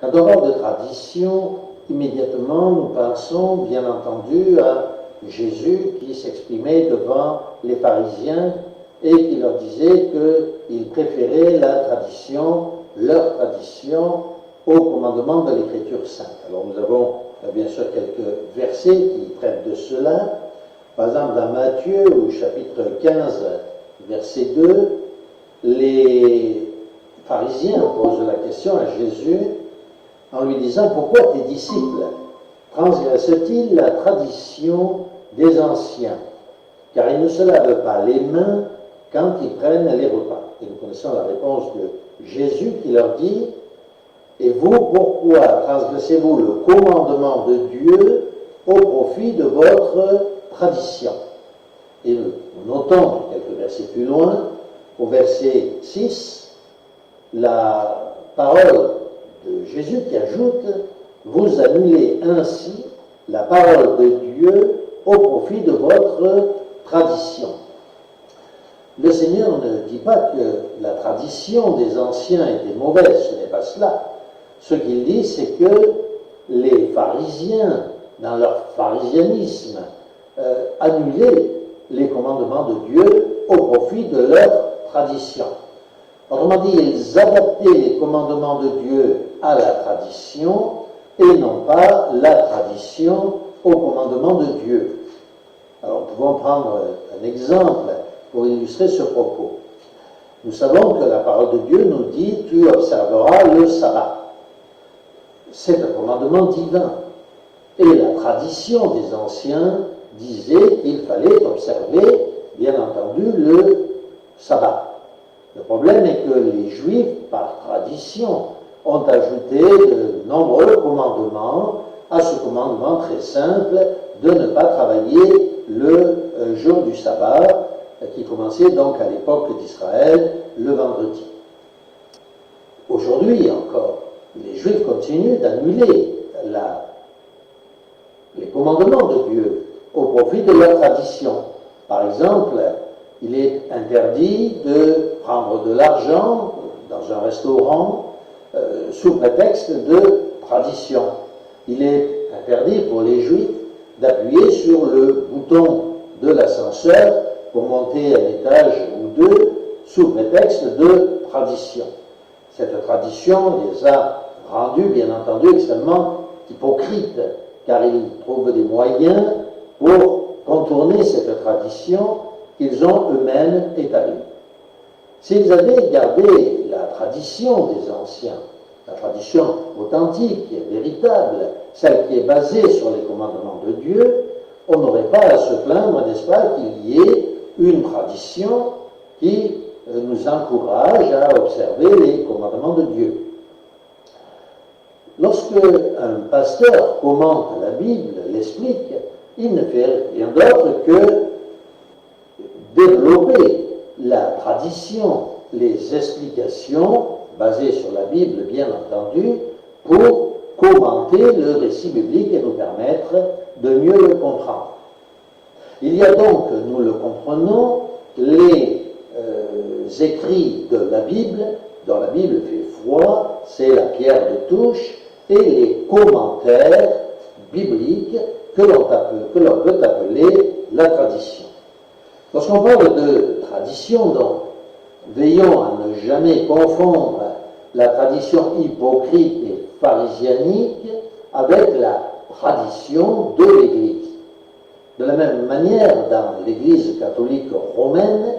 Quand on parle de tradition, immédiatement nous pensons bien entendu à Jésus qui s'exprimait devant les pharisiens et qui leur disait qu'il préférait la tradition, leur tradition, au commandement de l'Écriture sainte. Alors nous avons bien sûr quelques versets qui traitent de cela. Par exemple dans Matthieu au chapitre 15, verset 2, les pharisiens posent la question à Jésus en lui disant « Pourquoi tes disciples transgressent-ils la tradition des anciens, car ils ne se lavent pas les mains quand ils prennent les repas ?» Et nous connaissons la réponse de Jésus qui leur dit « Et vous, pourquoi transgressez-vous le commandement de Dieu au profit de votre tradition ?» Et nous notons quelques versets plus loin, au verset 6, la parole de Jésus qui ajoute « Vous annulez ainsi la parole de Dieu au profit de votre tradition. » Le Seigneur ne dit pas que la tradition des anciens était mauvaise, ce n'est pas cela. Ce qu'il dit, c'est que les pharisiens, dans leur pharisianisme, annulaient les commandements de Dieu au profit de leur tradition. Autrement dit, ils adaptaient les commandements de Dieu à la tradition et non pas la tradition au commandement de Dieu. Alors, nous pouvons prendre un exemple pour illustrer ce propos. Nous savons que la parole de Dieu nous dit « Tu observeras le sabbat ». C'est un commandement divin. Et la tradition des anciens disait qu'il fallait observer, bien entendu, le sabbat. Le problème est que les Juifs, par tradition, ont ajouté de nombreux commandements à ce commandement très simple de ne pas travailler le jour du sabbat, qui commençait donc à l'époque d'Israël le vendredi. Aujourd'hui encore, les Juifs continuent d'annuler les commandements de Dieu au profit de leur tradition. Par exemple, il est interdit de prendre de l'argent dans un restaurant sous prétexte de tradition. Il est interdit pour les Juifs d'appuyer sur le bouton de l'ascenseur pour monter un étage ou deux sous prétexte de tradition. Cette tradition les a rendus, bien entendu, extrêmement hypocrites, car ils trouvent des moyens pour contourner cette tradition qu'ils ont eux-mêmes établie. S'ils avaient gardé la tradition des anciens, la tradition authentique, véritable, celle qui est basée sur les commandements de Dieu, on n'aurait pas à se plaindre, n'est-ce pas, qu'il y ait une tradition qui nous encourage à observer les commandements de Dieu. Lorsque un pasteur commente la Bible, l'explique, il ne fait rien d'autre que développer la tradition, les explications basées sur la Bible, bien entendu, pour commenter le récit biblique et nous permettre de mieux le comprendre. Il y a donc, nous le comprenons, les écrits de la Bible, dont la Bible fait foi, c'est la pierre de touche, et les commentaires bibliques que l'on peut appeler la tradition. Lorsqu'on parle de tradition, donc, veillons à ne jamais confondre la tradition hypocrite et pharisianique avec la tradition de l'Église. De la même manière, dans l'Église catholique romaine,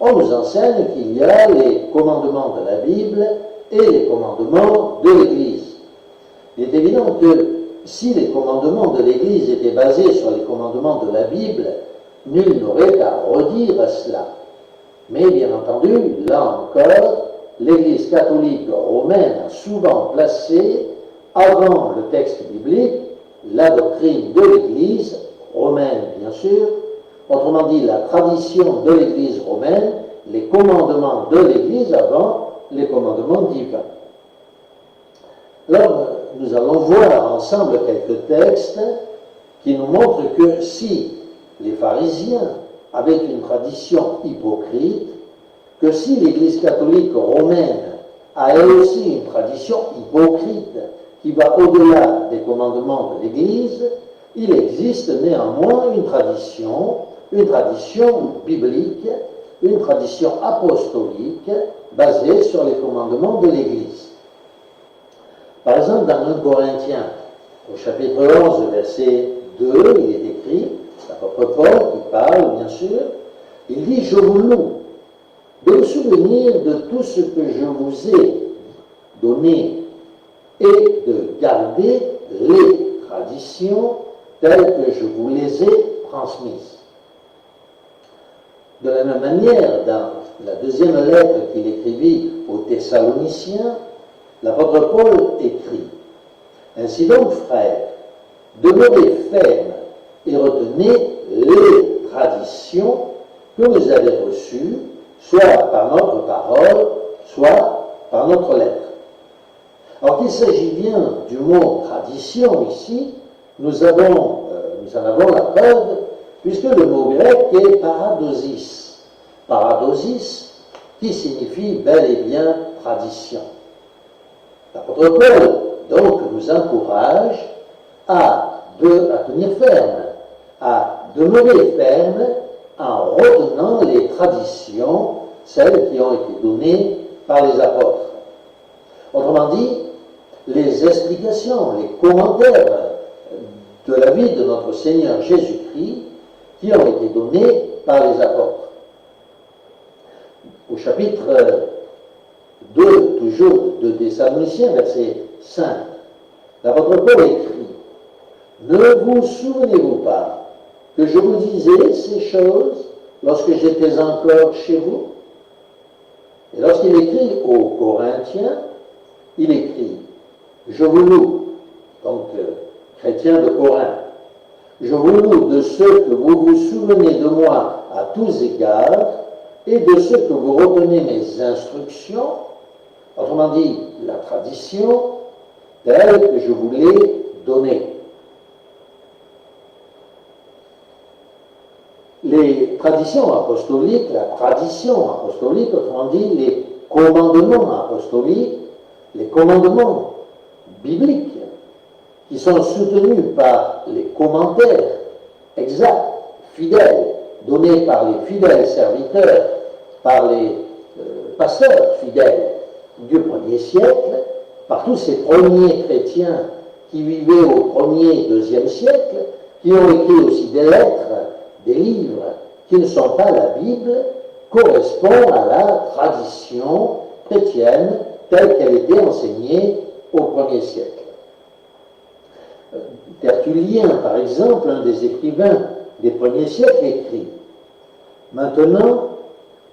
on nous enseigne qu'il y a les commandements de la Bible et les commandements de l'Église. Il est évident que si les commandements de l'Église étaient basés sur les commandements de la Bible, nul n'aurait qu'à redire cela. Mais bien entendu, là encore, l'Église catholique romaine a souvent placé, avant le texte biblique, la doctrine de l'Église romaine, bien sûr, autrement dit la tradition de l'Église romaine, les commandements de l'Église avant les commandements divins. Alors, nous allons voir ensemble quelques textes qui nous montrent que si les pharisiens avaient une tradition hypocrite, que si l'Église catholique romaine a elle aussi une tradition hypocrite qui va au-delà des commandements de l'Église, il existe néanmoins une tradition biblique, une tradition apostolique basée sur les commandements de l'Église. Par exemple, dans 1 Corinthiens, au chapitre 11, verset 2, il est écrit, l'apôtre Paul qui parle, bien sûr, il dit « Je vous loue de me souvenir de tout ce que je vous ai donné et de garder les traditions telles que je vous les ai transmises. » De la même manière, dans la deuxième lettre qu'il écrivit aux Thessaloniciens, l'apôtre Paul écrit « Ainsi donc, frères, demeurez fermes et retenez les traditions que vous avez reçues, soit par notre parole, soit par notre lettre. » Alors qu'il s'agit bien du mot tradition ici, nous en avons la preuve, puisque le mot grec est paradosis. Paradosis, qui signifie bel et bien tradition. L'apôtre Paul, donc, nous encourage à tenir ferme, à demeurer ferme en retenant les traditions, celles qui ont été données par les apôtres. Autrement dit, les explications, les commentaires de la vie de notre Seigneur Jésus-Christ qui ont été donnés par les apôtres. Au chapitre 2, toujours de Thessaloniciens, verset 5, l'apôtre Paul écrit « Ne vous souvenez-vous pas que je vous disais ces choses lorsque j'étais encore chez vous ?» Et lorsqu'il écrit aux Corinthiens, il écrit « Je vous loue », donc chrétien de Corinthe, « Je vous loue de ce que vous vous souvenez de moi à tous égards et de ce que vous retenez mes instructions, autrement dit, la tradition telle que je vous l'ai donnée. » Les traditions apostoliques, la tradition apostolique, autrement dit, les commandements apostoliques, les commandements bibliques, qui sont soutenus par les commentaires exacts, fidèles, donnés par les fidèles serviteurs, par les pasteurs fidèles du premier siècle, par tous ces premiers chrétiens qui vivaient au 1er, 2e siècle, qui ont écrit aussi des lettres, des livres qui ne sont pas la Bible, correspond à la tradition chrétienne telle qu'elle était enseignée au 1er siècle. Tertullien, par exemple, un des écrivains des premiers siècles, écrit « Maintenant,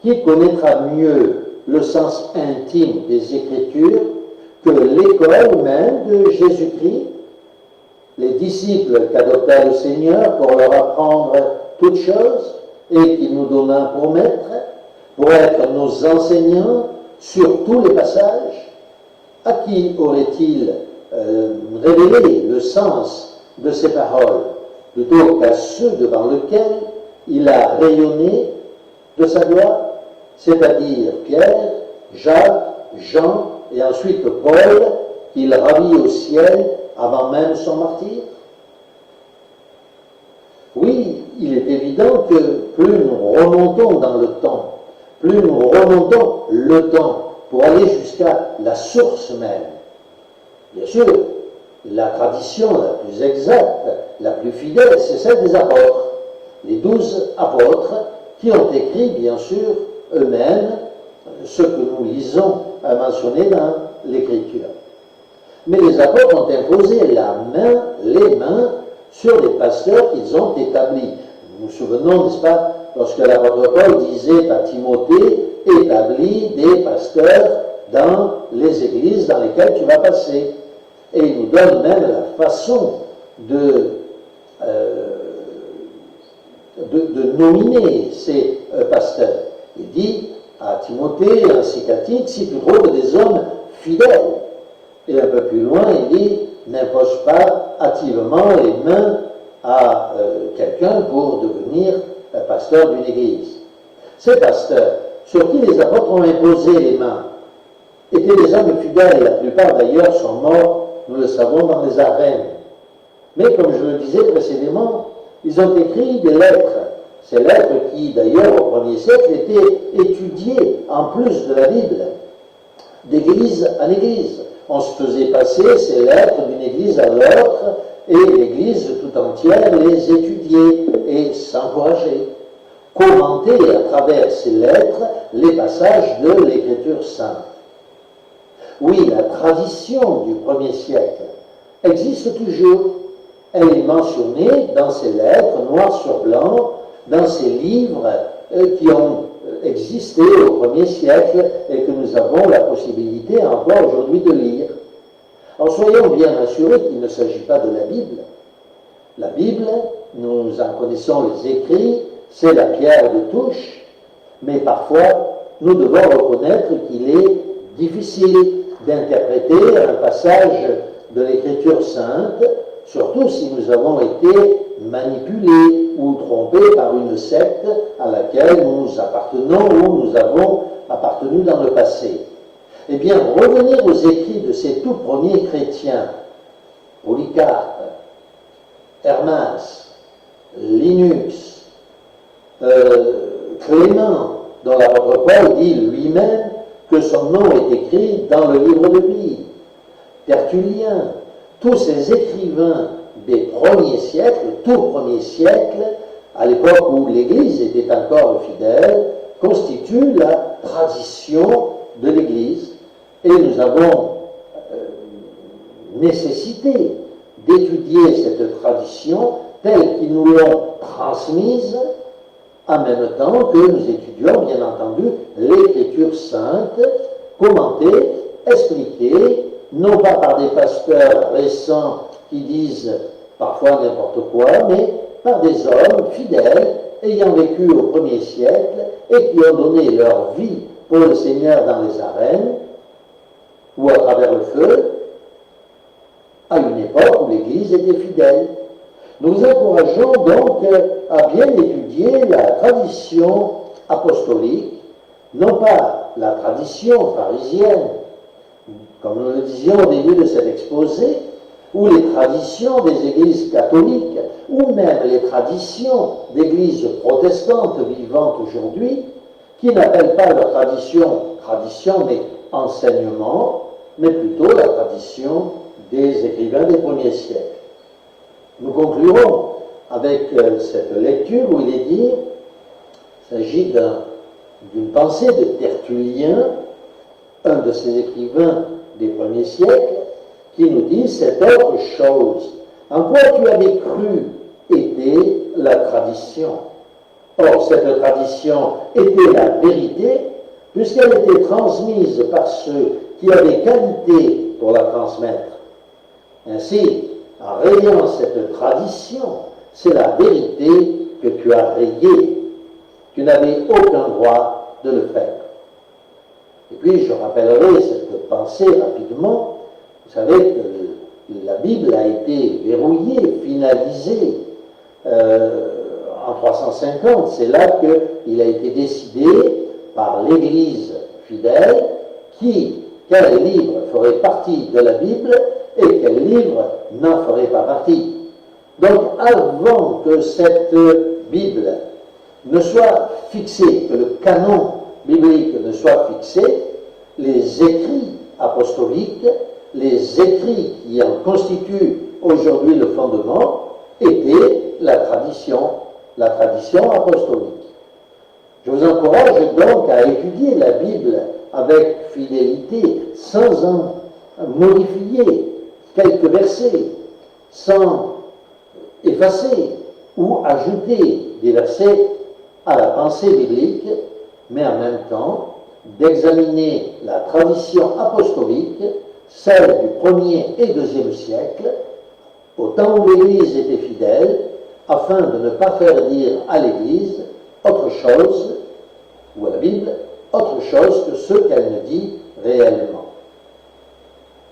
qui connaîtra mieux le sens intime des Écritures que l'école même de Jésus-Christ, les disciples qu'adopta le Seigneur pour leur apprendre toutes choses et qu'il nous donna pour maîtres, pour être nos enseignants sur tous les passages, à qui aurait-il révélé le sens de ces paroles, plutôt qu'à ceux devant lesquels il a rayonné de sa gloire, c'est-à-dire Pierre, Jacques, Jean et ensuite Paul, qu'il ravit au ciel avant même son martyre? Oui, il est évident que plus nous remontons dans le temps, plus nous remontons le temps pour aller jusqu'à la source même. Bien sûr, la tradition la plus exacte, la plus fidèle, c'est celle des apôtres. Les 12 apôtres qui ont écrit, bien sûr, eux-mêmes, ce que nous lisons mentionné dans l'Écriture. Mais les apôtres ont imposé les mains sur les pasteurs qu'ils ont établis. Nous nous souvenons, n'est-ce pas, lorsque l'apôtre Paul disait à Timothée, établis des pasteurs dans les églises dans lesquelles tu vas passer. Et il nous donne même la façon de nominer ces pasteurs. Il dit à Timothée ainsi qu'à Tite, si tu trouves des hommes fidèles. Et un peu plus loin, il dit, n'impose pas hâtivement les mains à quelqu'un pour devenir pasteur d'une église. Ces pasteurs, sur qui les apôtres ont imposé les mains, étaient des hommes fidèles. La plupart d'ailleurs sont morts, nous le savons, dans les arènes. Mais comme je le disais précédemment, ils ont écrit des lettres. Ces lettres qui, d'ailleurs, au 1er siècle, étaient étudiées en plus de la Bible, d'église en église. On se faisait passer ces lettres d'une église à l'autre, et l'église tout entière les étudiait et s'encourageait. Commenter à travers ces lettres les passages de l'Écriture sainte. Oui, la tradition du 1er siècle existe toujours. Elle est mentionnée dans ces lettres, noir sur blanc, dans ces livres qui ont existé au 1er siècle et que nous avons la possibilité encore aujourd'hui de lire. Alors soyons bien assurés qu'il ne s'agit pas de la Bible. La Bible, nous en connaissons les écrits, c'est la pierre de touche, mais parfois nous devons reconnaître qu'il est difficile d'interpréter un passage de l'Écriture sainte, surtout si nous avons été manipulés ou trompés par une secte à laquelle nous appartenons ou nous avons appartenu dans le passé. Eh bien, revenir aux écrits de ces tout premiers chrétiens, Polycarpe, Hermas, Linus, Clément, dont l'apôtre Paul dit lui-même que son nom est écrit dans le livre de vie, Tertullien, tous ces écrivains des premiers siècles, tout premier siècle, à l'époque où l'Église était encore fidèle, constituent la tradition de l'Église. Et nous avons nécessité d'étudier cette tradition telle qu'ils nous l'ont transmise, en même temps que nous étudions, bien entendu, l'Écriture sainte, commentée, expliquée, non pas par des pasteurs récents qui disent parfois n'importe quoi, mais par des hommes fidèles, ayant vécu au 1er siècle et qui ont donné leur vie pour le Seigneur dans les arènes ou à travers le feu, à une époque où l'Église était fidèle. Nous vous encourageons donc à bien étudier la tradition apostolique, non pas la tradition pharisienne, comme nous le disions au début de cet exposé, ou les traditions des églises catholiques, ou même les traditions d'églises protestantes vivantes aujourd'hui, qui n'appellent pas leur tradition mais enseignement, mais plutôt la tradition des écrivains des premiers siècles. Nous conclurons avec cette lecture où il est dit, il s'agit d'une pensée de Tertullien, un de ces écrivains des premiers siècles, qui nous dit cette autre chose, en quoi tu avais cru était la tradition. Or, cette tradition était la vérité, puisqu'elle était transmise par ceux qui avaient qualité pour la transmettre. Ainsi, en rayant cette tradition, c'est la vérité que tu as rayée. Tu n'avais aucun droit de le faire. Et puis, je rappellerai cette pensée rapidement. Vous savez que la Bible a été verrouillée, finalisée en 350. C'est là qu'il a été décidé par l'Église fidèle quel livre ferait partie de la Bible et quel livre n'en ferait pas partie. Donc, avant que cette Bible ne soit fixée, que le canon biblique ne soit fixé, les écrits apostoliques, les écrits qui en constituent aujourd'hui le fondement, étaient la tradition apostolique. Je vous encourage donc à étudier la Bible avec fidélité, sans en modifier quelques versets, sans effacer ou ajouter des versets à la pensée biblique, mais en même temps d'examiner la tradition apostolique, celle du 1er et 2e siècle, au temps où l'Église était fidèle, afin de ne pas faire dire à l'Église autre chose, ou à la Bible, autre chose que ce qu'elle ne dit réellement.